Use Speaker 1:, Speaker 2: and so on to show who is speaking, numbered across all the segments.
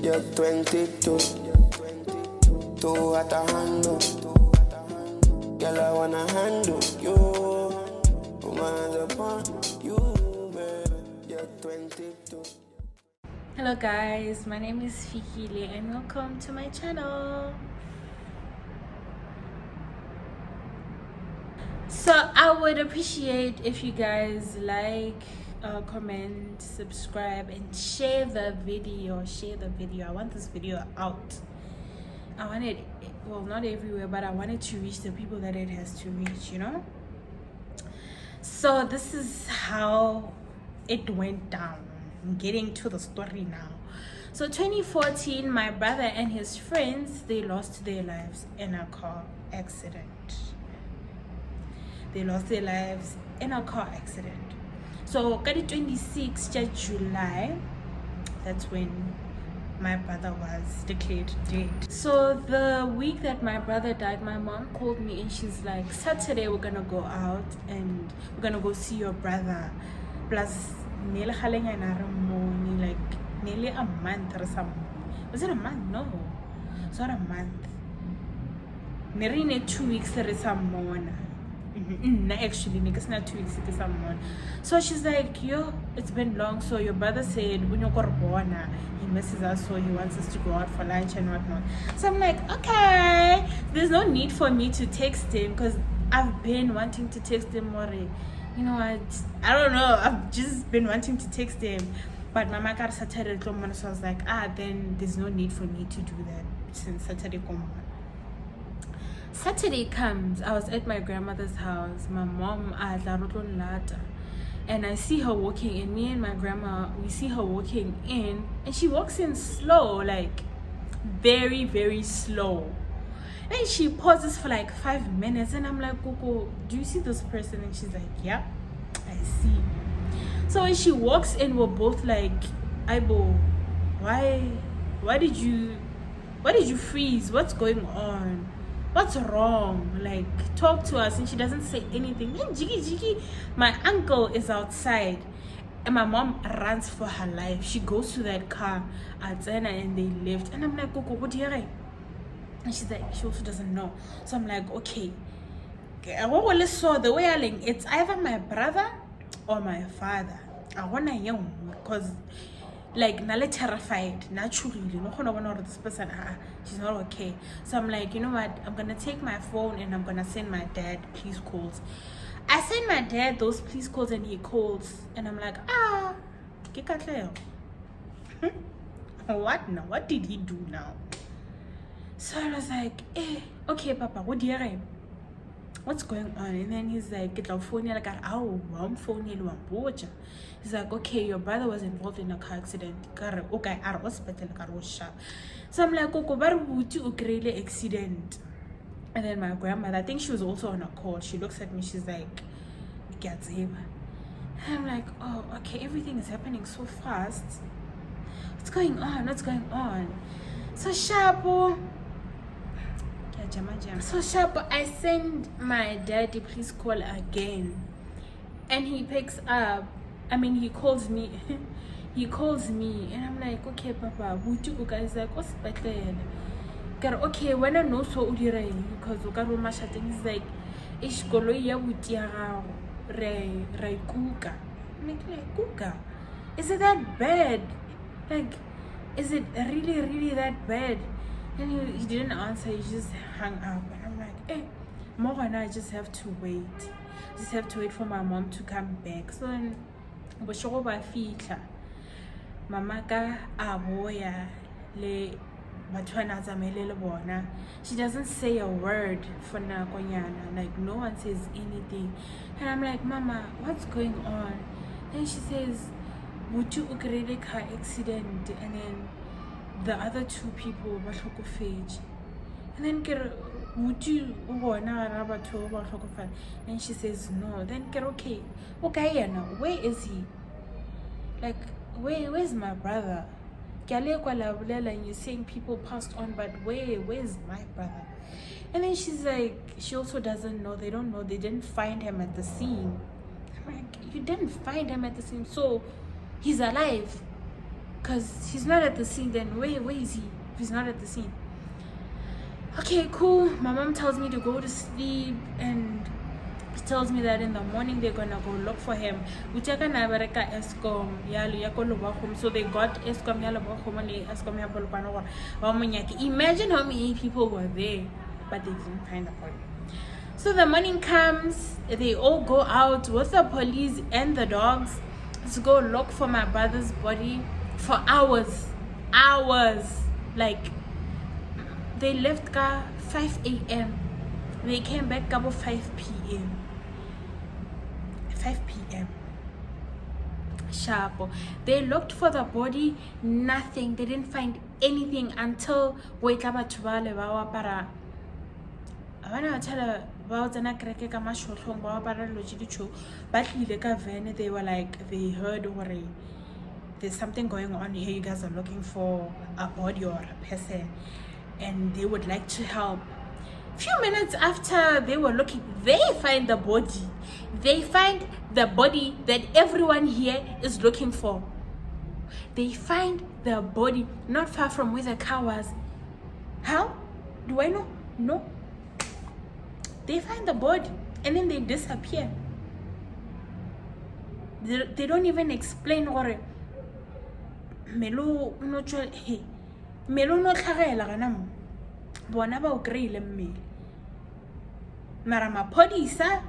Speaker 1: You're 22. Two at a handle. Girl, I wanna handle you. Put my hands upon you, baby. You're 22.
Speaker 2: Hello guys, my name is Fikile and welcome to my channel. So I would appreciate if you guys like, comment, subscribe and share the video. I want this video out. I want it, well, not everywhere, but I want it to reach the people that it has to reach, you know. So this is how it went down. I'm getting to the story now. So 2014, my brother and his friends, they lost their lives in a car accident. So 26th July, that's when my brother was declared dead. So the week that my brother died, my mom called me and she's like, Saturday we're gonna go out and we're gonna go see your brother. Plus like nearly a month or something. Was it a month? No, it's not a month. Nearly 2 weeks there is some more. Actually, it's not 2 weeks, it's some more. So she's like, yo, it's been long. So your brother said he misses us, so he wants us to go out for lunch and whatnot. So I'm like, okay, there's no need for me to text him because I've been wanting to text him already. You know what? I don't know. I've just been wanting to text him. But Mama got Saturday, so I was like, then there's no need for me to do that since Saturday come on. Saturday comes, I was at my grandmother's house. My mom and I see her walking in. Me and my grandma, we see her walking in, and she walks in slow, like very, very slow. And she pauses for like 5 minutes, and I'm like, Coco, do you see this person? And she's like, yeah, I see. So when she walks in, we're both like, Aibo, why did you freeze? What's going on? What's wrong? Like, talk to us. And she doesn't say anything. Then Jiggy, my uncle is outside, and my mom runs for her life. She goes to that car at Zena and they left. And I'm like, Coco, what do you think? And she's like, she also doesn't know. So I'm like, okay. So the way it's either my brother or my father. I want to young because like Nale terrified naturally. This person, she's not okay. So I'm like, you know what? I'm gonna take my phone and I'm gonna send my dad please calls. I send my dad those please calls and he calls and I'm like, what now? What did he do now? So I was like, okay, Papa, what do you reckon? What's going on? And then he's like, get our phone. Like, I'm phone. He's like, okay, your brother was involved in a car accident. Okay, at hospital. So I'm like, okay, accident. And then my grandmother, I think she was also on a call. She looks at me. She's like, and I'm like, oh, okay, everything is happening so fast. What's going on? So sharp. So sharp, I send my daddy please call again, and he picks up. I mean, he calls me. And I'm like, okay, Papa, would you guys like hospital? Okay, when I know so because he's like, kuka. Is it that bad? Like, is it really, really that bad? And he didn't answer, he just hung up. And I'm like, Mom and I just have to wait. Just have to wait for my mom to come back. So then, Mama ka aboya le batwana zamelele bona. She doesn't say a word for nakonyana. Like, no one says anything. And I'm like, Mama, what's going on? And she says, would you ukrele car accident? And then the other two people were hlokofetse. And then would you and she says no. Then okay where is he? Like, where's my brother? And you're saying people passed on, but where's my brother? And then she's like, she also doesn't know. They don't know. They didn't find him at the scene. I'm like, you didn't find him at the scene, so he's alive. because he's not at the scene. Then where is he if he's not at the scene? Okay, cool. My mom tells me to go to sleep, and she tells me that in the morning they're gonna go look for him. So they got Eskom Imagine how many people were there, but they didn't find the body. So the morning comes, they all go out with the police and the dogs to go look for my brother's body for hours. Like, they left 5 a.m. They came back about 5 p.m. 5 p.m. Sharp. They looked for the body, nothing. They didn't find anything until they were like, they heard there's something going on here. You guys are looking for a body or a person, and they would like to help. Few minutes after they were looking, they find the body. They find the body that everyone here is looking for. They find the body not far from where the car was. How? Do I know? No. They find the body and then they disappear. They don't even explain what Melo no hey. Melo no tlhagela gana mo. Bona ba o kreile mmele. Mara mapodisa,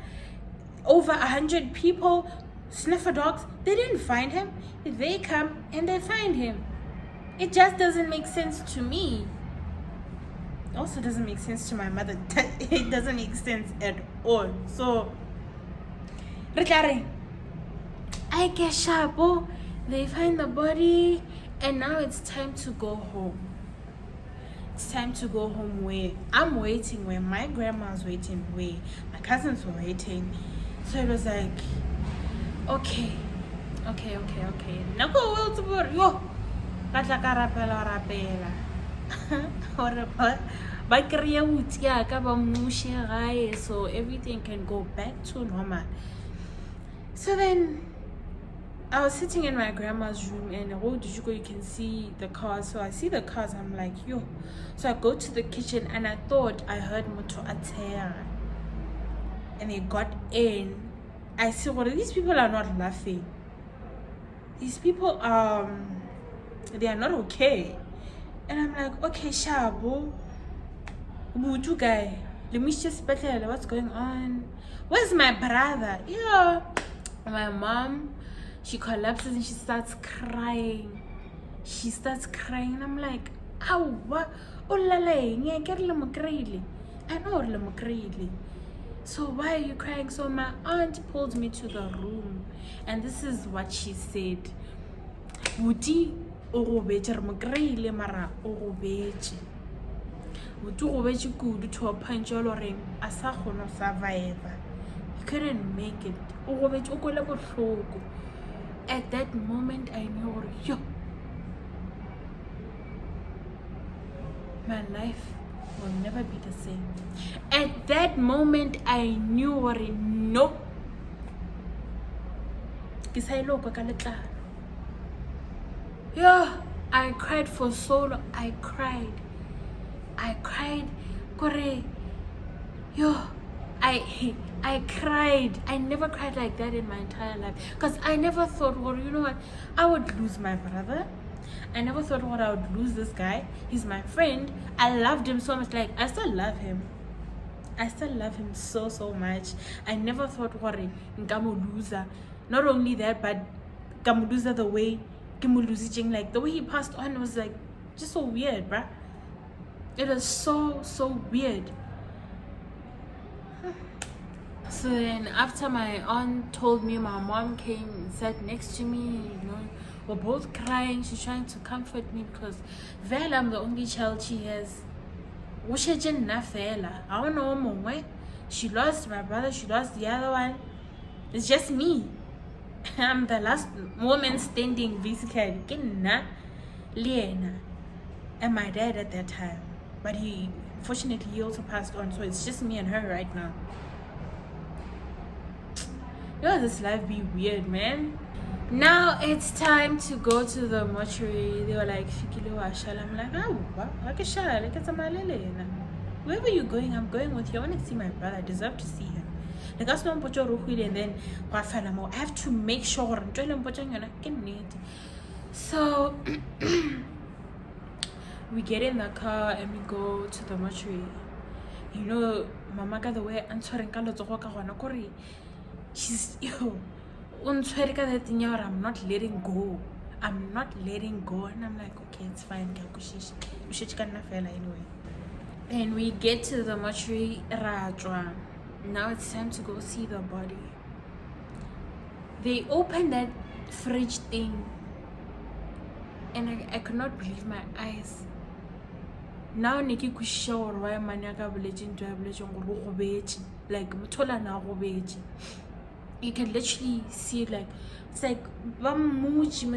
Speaker 2: over 100 people, sniffer dogs, they didn't find him. They come and they find him. It just doesn't make sense to me. It also doesn't make sense to my mother. It doesn't make sense at all. So, I get sharp. They find the body, and now it's time to go home. It's time to go home where I'm waiting, where my grandma's waiting, where my cousins were waiting. So it was like, okay. Nako will to yo. Katla rapela. So everything can go back to normal. So then I was sitting in my grandma's room, and you can see the cars. So I see the cars, I'm like, yo. So I go to the kitchen, and I thought I heard moto atera. And they got in. I see, well, these people are not laughing. These people, they are not okay. And I'm like, okay, Shabo, Buju guy, let me just better. What's going on? Where's my brother? Yeah, my mom. She collapses and she starts crying. And I'm like, ow, what? Oh, I know. So why are you crying? So my aunt pulled me to the room, and this is what she said. Wuti orobetse re mara orobetse. Wuti orobetse kudu to a point joloreng asa kgona survive. He couldn't make it. Orobetse o kola bohloko. At that moment, I knew, yo, my life will never be the same. At that moment, I knew, no. Yeah, I cried for so long. I cried. Kore, yo. I cried. I never cried like that in my entire life. Because I never thought, well, you know what? I would lose my brother. I never thought, what, I would lose this guy. He's my friend. I loved him so much. Like, I still love him. I still love him so, so much. I never thought, what, loser. Not only that, but loser the way, like, the way he passed on was, like, just so weird, bruh. It was so, so weird. So then after my aunt told me, my mom came and sat next to me, we're both crying. She's trying to comfort me because Vela, I'm the only child she has. I don't know, she lost my brother, she lost the other one. It's just me. I'm the last woman standing, basically. And my dad at that time. But fortunately, he also passed on, so it's just me and her right now. This life be weird, man. Now it's time to go to the mortuary. They were like, Fikile wa shala. I'm like, oh, what? Wherever you're going, I'm going with you. I want to see my brother. I deserve to see him. Like, that's not and then I have to make sure. So we get in the car and we go to the mortuary. You know, Mama got the way answering she's I'm not letting go. I'm not letting go. And I'm like, okay, it's fine. Anyway. And we get to the mortuary. Now it's time to go see the body. They opened that fridge thing. And I could not believe my eyes. Now Nikki could show why maniaca religion to like Mutola na you can literally see it, like it's like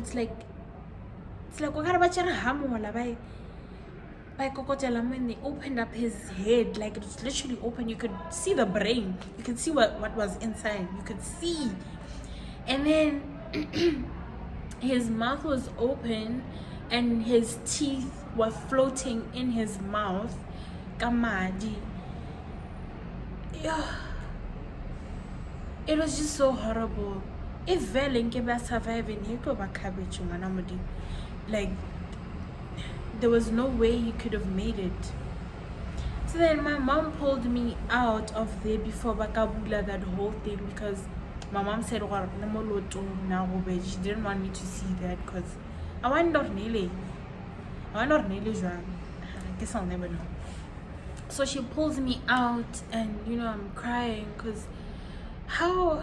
Speaker 2: it's like when they opened up his head, like it was literally open. You could see the brain, you could see what was inside, you could see. And then his mouth was open and his teeth were floating in his mouth. Kamadi. Yeah. It was just so horrible. If Velenke surviving, he could have cabbage, like there was no way he could have made it. So then my mom pulled me out of there before Bakabula that whole thing, because my mom said she didn't want me to see that because I want not nearly. I guess I'll never know. So she pulls me out and I'm crying because how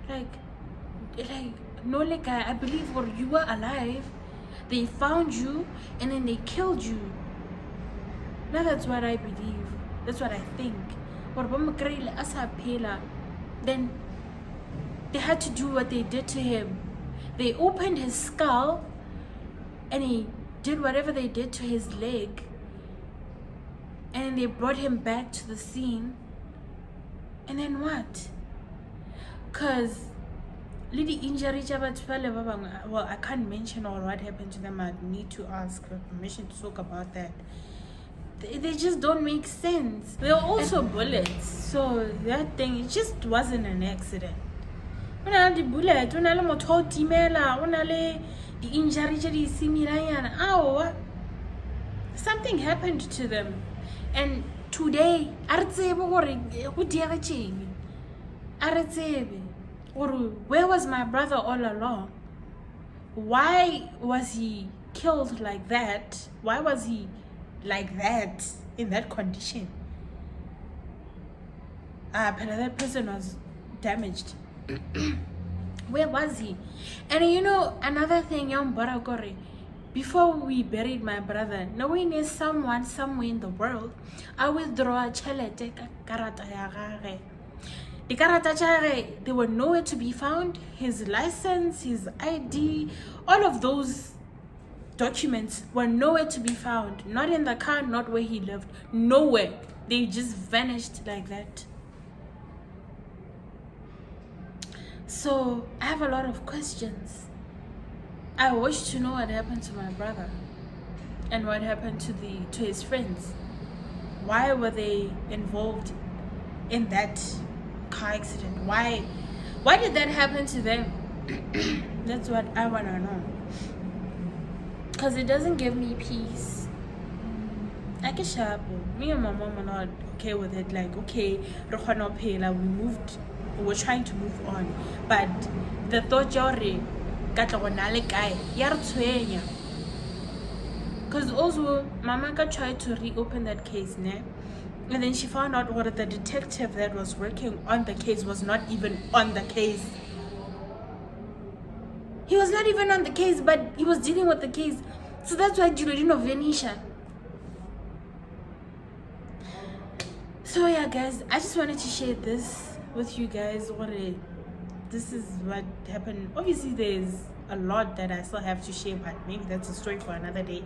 Speaker 2: like no, like I believe when you were alive, they found you and then they killed you. Now that's what I believe, that's what I think. Then they had to do what they did to him. They opened his skull and he did whatever they did to his leg, and they brought him back to the scene. And then what? Because Lady injury, well, I can't mention all what happened to them. I need to ask for permission to talk about that. They just don't make sense. They were also bullets, so that thing, it just wasn't an accident. The bullet, the injury, something happened to them. And today, where was my brother all along? Why was he killed like that? Why was he like that, in that condition? But that person was damaged. Where was he? And another thing, young Barakori, before we buried my brother, knowing there's someone somewhere in the world, I withdraw a chelete karata ya gage. The karata, they were nowhere to be found. His license, his ID, all of those documents were nowhere to be found. Not in the car, not where he lived. Nowhere. They just vanished like that. So I have a lot of questions. I wish to know what happened to my brother and what happened to his friends. Why were they involved in that car accident? Why did that happen to them? That's what I want to know, because it doesn't give me peace. I get sharp. Me and my mom are not okay with it. Like, okay, we were trying to move on, but the thought because also Mama tried to reopen that case, ne? And then she found out what the detective that was working on the case was not even on the case. He was not even on the case, but he was dealing with the case. So that's why Juliano Venetia. So yeah, guys, I just wanted to share this with you guys. This is what happened. Obviously, there's a lot that I still have to share, but maybe that's a story for another day.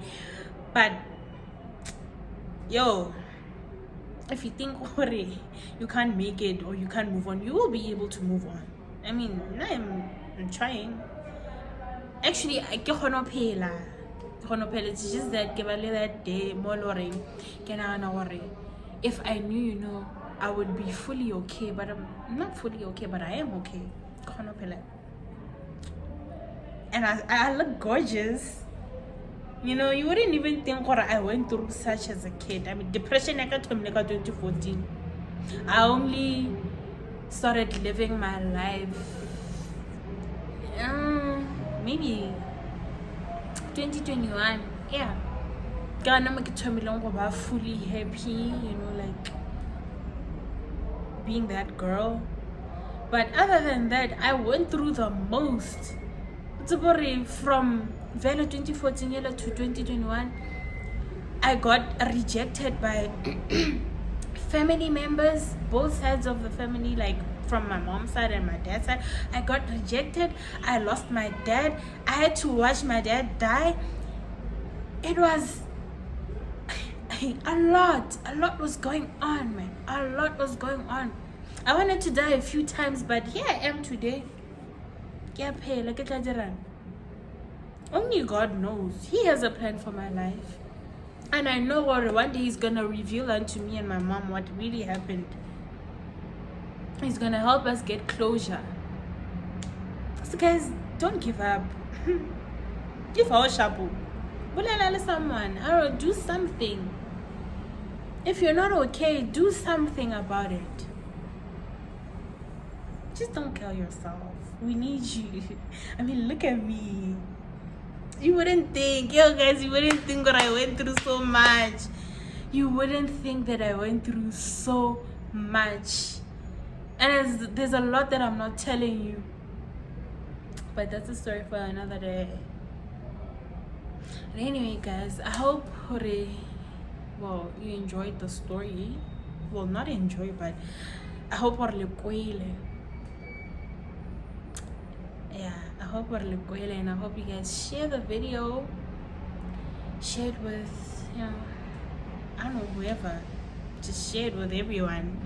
Speaker 2: But yo, if you think you can't make it or you can't move on, you will be able to move on. I mean, I'm trying. Actually, I can't phela. It's just that that day moloring if I knew, I would be fully okay, but I'm not fully okay, but I am okay. And I look gorgeous. You wouldn't even think what I went through such as a kid. I mean, depression I got 2014. I only started living my life maybe 2021. Yeah. I'm fully happy, like being that girl. But other than that, I went through the most. From Velo 2014 to 2021, I got rejected by family members, both sides of the family, like from my mom's side and my dad's side. I got rejected. I lost my dad. I had to watch my dad die. It was a lot was going on, man. A lot was going on. I wanted to die a few times, but here I am today. Only God knows. He has a plan for my life. And I know one day he's gonna reveal unto me and my mom what really happened. He's gonna help us get closure. So guys, don't give up. Give our shabu. Someone, or do something. If you're not okay, do something about it. Just don't kill yourself. We need you. I mean, look at me. You wouldn't think, guys, you wouldn't think that I went through so much. You wouldn't think that I went through so much. And there's a lot that I'm not telling you. But that's a story for another day. But anyway, guys, I hope you enjoyed the story. Well, not enjoy, but I hope I hope and I hope you guys share the video, share it with I don't know, whoever. Just share it with everyone.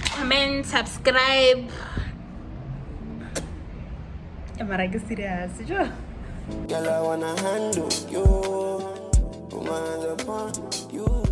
Speaker 2: Comment, subscribe. Am I serious?
Speaker 1: Girl, I wanna handle you. Put my hands upon you.